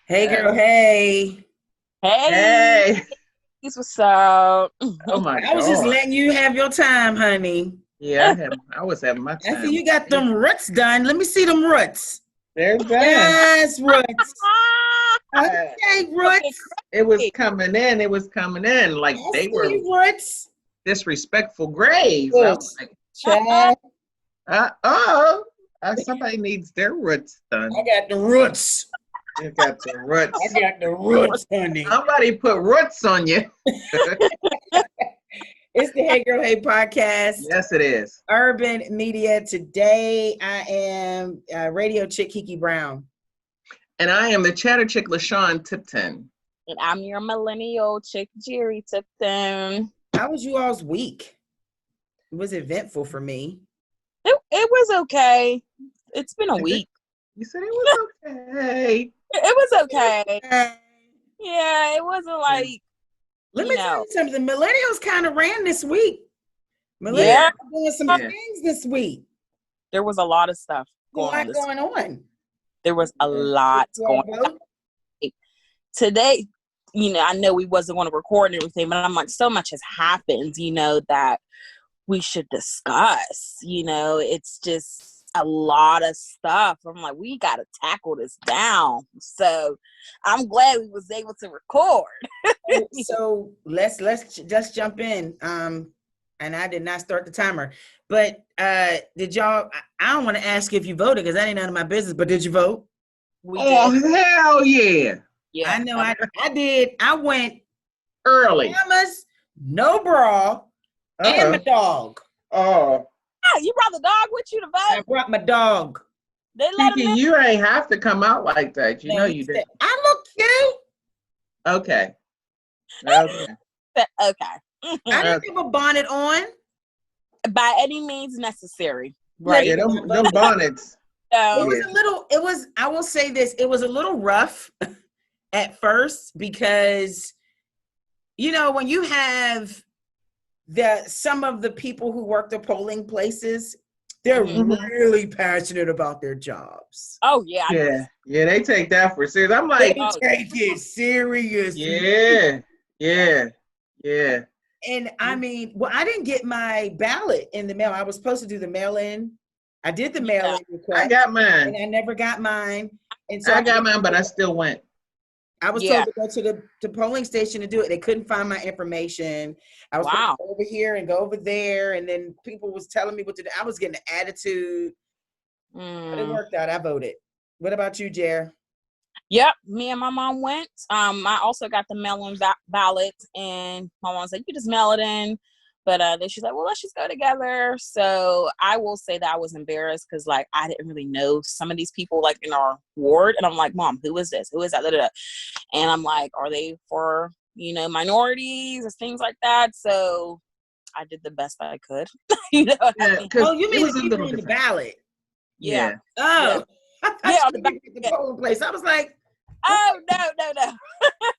Hey girl, hey. Hey, Hey. what's up? Oh my I was just God. letting you have your time, honey. Yeah, I was having my I see time. you got them roots done. Let me see them roots. They're done. Yes, roots. Uh, Okay, Looking roots. it was great. coming in. It was coming in like I they see were you, roots. disrespectful graves. I'm Roots. like, Child, oh, somebody needs their roots done. I got the roots. You got the I roots. got the roots, honey. Somebody put roots on you. It's the Hey Girl, Hey podcast, Yes, it is. Urban Media. Today, I am Radio Chick Kiki Brown. And I am the chatter chick, LaShawn Tipton. And I'm your millennial chick, Jerry Tipton. How was you all's week? It was eventful for me. It was okay. It's been a week. You said it was okay. It was okay. Hey. Yeah, it wasn't like, Let me tell you something. Millennials kind of ran this week. Millennials Yeah. are doing some Yeah. things this week. there was a lot of stuff A lot going on. going on. There was a lot going on. Today, I know we wasn't going to record and everything, but I'm like, so much has happened, that we should discuss. It's just a lot of stuff. I'm like, we got to tackle this down. So I'm glad we was able to record. So let's just jump in. And I did not start the timer, but did y'all? I don't want to ask if you voted because that ain't none of my business. But did you vote? We Oh, did. hell yeah. Yeah, I know. I did. I went Early. pajamas, no bra, and my dog. Oh. You brought the dog with you to I vote? brought my dog. They let Kiki, him in? you ain't have to come out like that. You know you did. I look cute. Okay. Okay. Okay. I didn't have a bonnet on. By any means necessary, right? Yeah, them bonnets. It So, was a little, I will say this, it was a little rough at first because, when you have some of the people who work the polling places, they're really passionate about their jobs. oh yeah. Yeah, they take that for serious. I'm like, They take it serious. yeah. And I mean, I didn't get my ballot in the mail. I was supposed to do the mail-in. I did the mail-in request. I got mine. And I never got mine. And so I got mine, but I still went. I was told to go to the polling station to do it. They couldn't find my information. I was supposed to go over here and go over there. And then people was telling me what to do. I was getting an attitude. But it worked out. I voted. What about you, Jer? Yep, me and my mom went. I also got the mail-in ballot, and my mom said, you can just mail it in. But then she's like, well, let's just go together. So I will say that I was embarrassed because, I didn't really know some of these people, in our ward. And I'm like, Mom, who is this? Who is that? Da, da, da. And I'm like, are they for, minorities or things like that? So I did the best I could. You mean the people on the ballot? Yeah. Oh. Yeah. On the polling place. I was like, oh, no.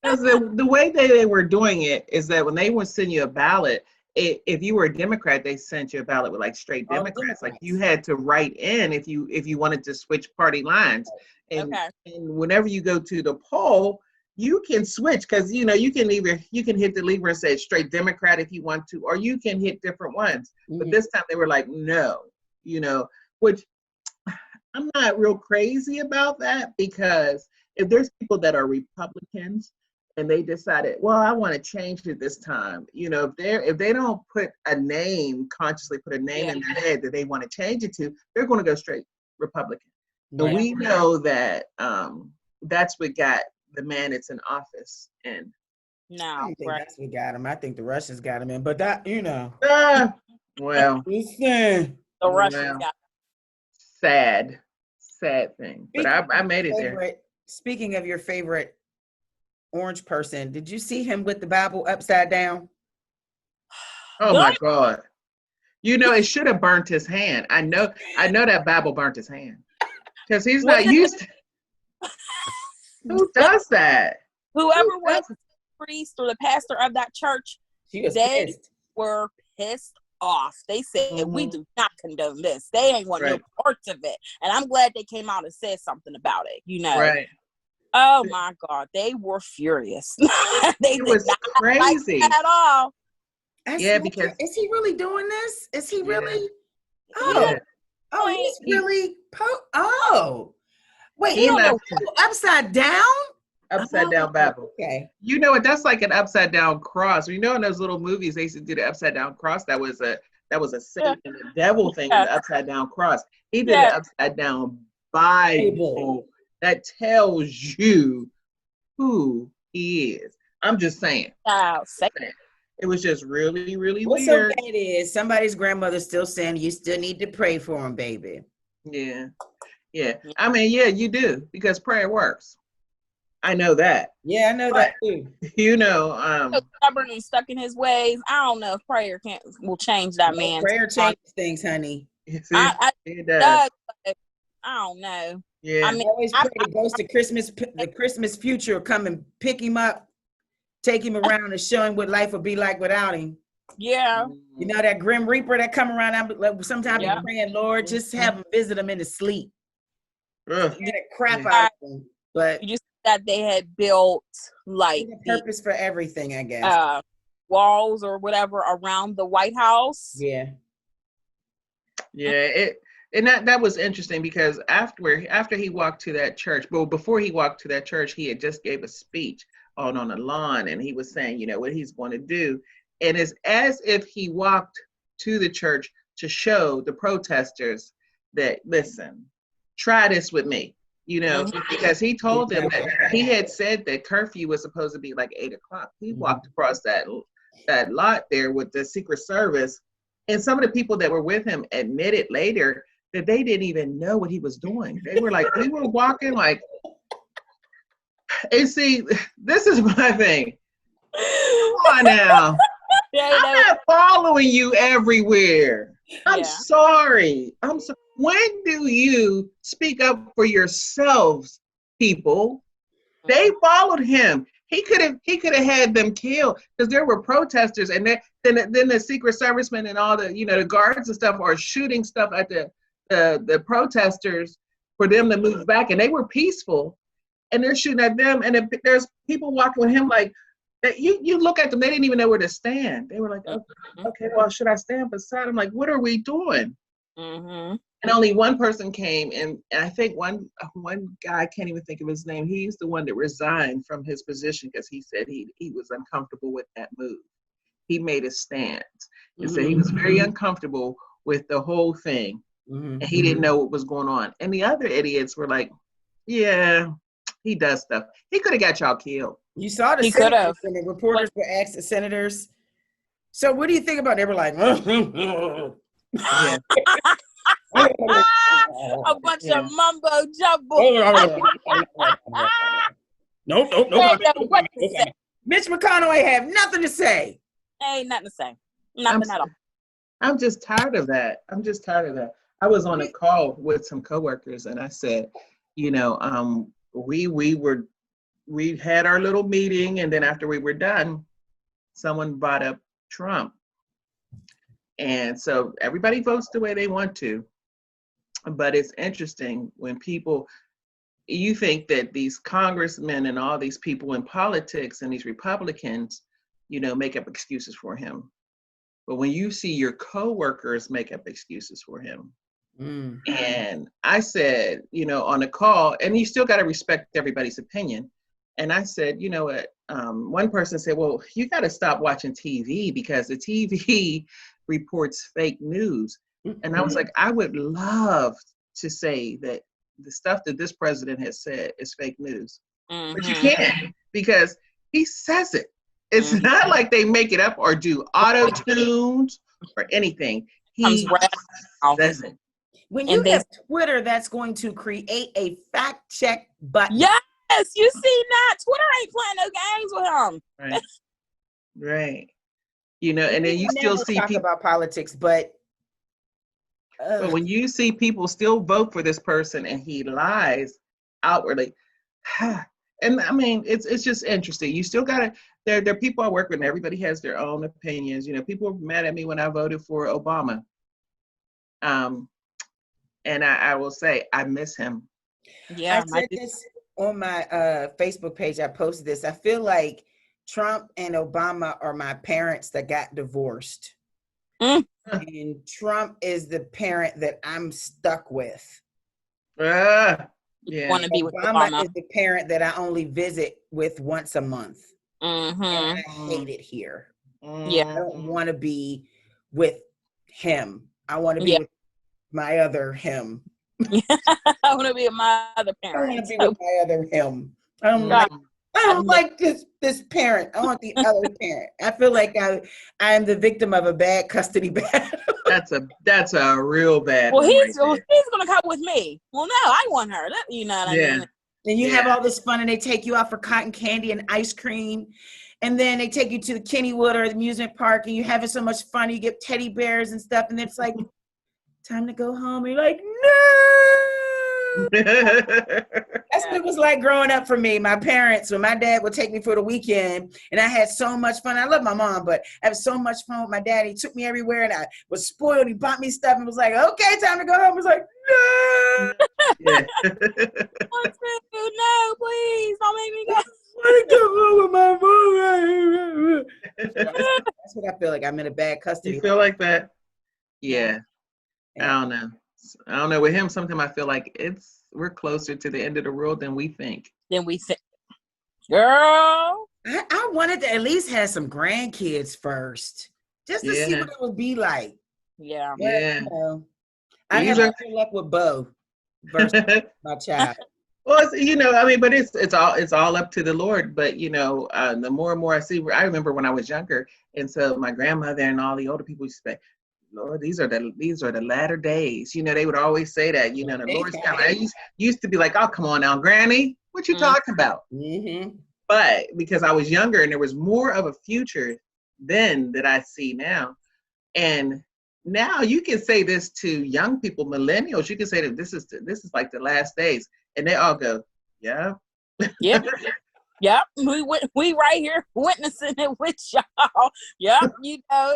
Because the way they were doing it is that when they would send you a ballot, if you were a Democrat, they sent you a ballot with straight Democrats. Like you had to write in if you wanted to switch party lines. And whenever you go to the poll, you can switch because you can hit the lever and say straight Democrat if you want to, or you can hit different ones. But this time they were like, no, which I'm not real crazy about that because if there's people that are Republicans and they decided, well, I want to change it this time, if they don't consciously put a name in their head that they want to change it to, they're going to go straight Republican. And we know that that's what got the man that's in office in. No, I don't think that's what got him. I think the Russians got him in, but that, well, the Russians got sad thing. But I made it there. Speaking of your favorite orange person, did you see him with the Bible upside down? Oh my God. It should have burnt his hand. I know that Bible burnt his hand. Because he's not used to. Who does that? Whoever was the priest or the pastor of that church, were pissed off. They said, we do not condone this. They ain't want no parts of it. And I'm glad they came out and said something about it, Right. Oh my God, they were furious. They It did was not crazy. like it at all. Yeah, because is he really doing this? Is he really? He Oh, yeah, had oh, point. he's really. Oh, wait, He he don't know. left upside down? upside down Oh, Bible. okay. You know what? That's like an upside down cross. You know, in those little movies, they used to do the upside down cross. That was a Yeah, Satan and the devil thing in yeah, the upside down cross. He did yeah. an upside down Bible. Bible that tells you who he is. I'm just saying. Say It was just really, really What's so weird. bad is somebody's grandmother still saying you still need to pray for him, baby. Yeah. Yeah. I mean, yeah, you do, because prayer works. I know that. Yeah, I know But that too. you know, so stubborn and stuck in his ways. I don't know if prayer will change that No, man. prayer changes things, honey. it does. Does, but I don't know. I Yeah. mean, Always pray the ghost of the Christmas future will come and pick him up, take him around, and show him what life would be like without him. yeah, You know that Grim Reaper that come around. Sometimes yeah. I'm praying, Lord, just have him visit him in his sleep. Ugh. Get the crap Yeah. out of him. But You just that they had built like there's a the purpose for everything, I guess. walls or whatever around the White House. Yeah. Yeah, and that was interesting because after he walked to that church, well, before he walked to that church, he had just gave a speech on the lawn, and he was saying, you know, what he's going to do, and it's as if he walked to the church to show the protesters that, listen, try this with me, you know, because he told them that he had said that curfew was supposed to be like 8 o'clock. He walked across that lot there with the Secret Service. And some of the people that were with him admitted later that they didn't even know what he was doing. They were like, we were walking like, and see, this is my thing. Come on now. I'm not following you everywhere. I'm sorry. When do you speak up for yourselves, people? They followed him. He could have had them killed because there were protesters, and then the Secret Servicemen and all the the guards and stuff are shooting stuff at the protesters for them to move back, and they were peaceful, and they're shooting at them, and there's people walking with him like that. You look at them, they didn't even know where to stand. They were like, okay, well, should I stand beside him? Like, what are we doing? And only one person came, and I think one guy, I can't even think of his name. He's the one that resigned from his position because he said he was uncomfortable with that move. He made a stance and said he was very uncomfortable with the whole thing, and he didn't know what was going on. And the other idiots were like, "Yeah, he does stuff. He could have got y'all killed." You saw the senators and the reporters were asked the senators. So what do you think about it? They were like, yeah. A bunch of mumbo jumbo. Nope. Mitch McConnell ain't have nothing to say. Ain't nothing to say. Nothing at all. I'm just tired of that. I was on a call with some coworkers, and I said, we had our little meeting, and then after we were done, someone brought up Trump. And so everybody votes the way they want to. But it's interesting when you think that these congressmen and all these people in politics and these Republicans, make up excuses for him. But when you see your coworkers make up excuses for him, and I said, on a call, and you still got to respect everybody's opinion. And I said, you know what? One person said, well, you got to stop watching TV because the TV reports fake news. And I was like, I would love to say that the stuff that this president has said is fake news. But you can't, because he says it. It's not like they make it up or do auto-tunes or anything. He says it. When you have Twitter that's going to create a fact check button. Yes, you see that. Twitter ain't playing no games with him. Right. And then you still see people about politics, but when you see people still vote for this person and he lies outwardly, and I mean, it's just interesting. You still gotta. There are people I work with, and everybody has their own opinions. People were mad at me when I voted for Obama. And I will say I miss him. Yeah, on my Facebook page, I posted this. I feel like Trump and Obama are my parents that got divorced. Mm. And Trump is the parent that I'm stuck with. Yeah. Want to be with Obama Obama. is the parent that I only visit with once a month. Mm-hmm. And I hate it here. Yeah. I don't want to be with him. I want to be Yeah. with my other him. I want to be with my other I want to parents. be with my other him. I don't God, like this parent. I want the other parent. I feel like I am the victim of a bad custody battle. That's a real bad well, one right he's there. gonna come with me. Well, no, I want her. You know what I mean? And you have all this fun, and they take you out for cotton candy and ice cream, and then they take you to the Kennywood or the amusement park, and you're having so much fun. You get teddy bears and stuff, and it's like time to go home. And you're like, no. That's what it was like growing up for me. My parents, when my dad would take me for the weekend, and I had so much fun. I love my mom, but I had so much fun with my dad. He took me everywhere, and I was spoiled. He bought me stuff, and was like, "Okay, time to go home." I was like, "No, Yeah. No, please don't make me go. I want to go home with my mom." That's what I feel like. I'm in a bad custody. You feel like that? Yeah. I don't know. With him, sometimes I feel like we're closer to the end of the world than we think. Then we think, girl. I wanted to at least have some grandkids first, just to see what it would be like. Yeah. But, Yeah. I have no luck with Bo versus my child. Well, but it's all up to the Lord. But the more and more I see, I remember when I was younger, and so my grandmother and all the older people used to say, "Lord, these are the latter days." They would always say that. The Lord's coming. I used to be like, "Oh, come on now, Granny, what you talking about?" Mm-hmm. But because I was younger and there was more of a future then that I see now, and now you can say this to young people, millennials. You can say that this is like the last days, and they all go, "Yeah, yep, yep." We right here witnessing it with y'all. Yep,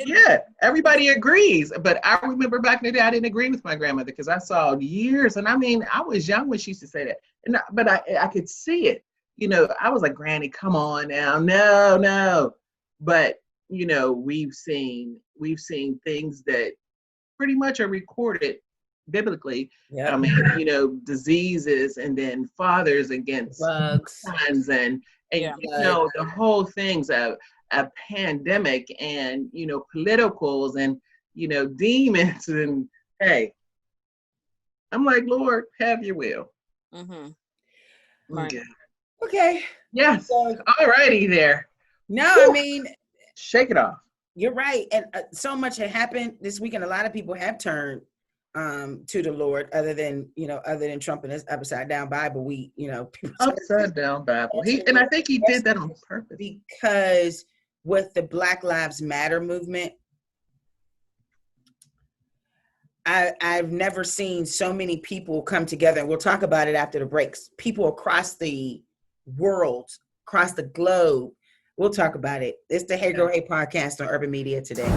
Yeah, everybody agrees. But I remember back in the day, I didn't agree with my grandmother because I saw years, and I mean, I was young when she used to say that, but I could see it. I was like, "Granny, come on now, no." But we've seen things that pretty much are recorded biblically. Yep. I mean, diseases, and then fathers against bugs, sons, and the whole thing's a pandemic, and politicals, and demons, and hey, I'm like, Lord, have your will. Mm-hmm. Right. Okay. Yes. So, all righty there. No, I mean, shake it off. You're right, and so much had happened this week, and a lot of people have turned to the Lord, other than Trump and his upside down Bible. Upside down Bible. I think he did that on purpose, because with the Black Lives Matter movement, I've never seen so many people come together, and we'll talk about it after the breaks. People across the world, across the globe. We'll talk about it. It's the Hey Girl Hey podcast on Urban Media Today.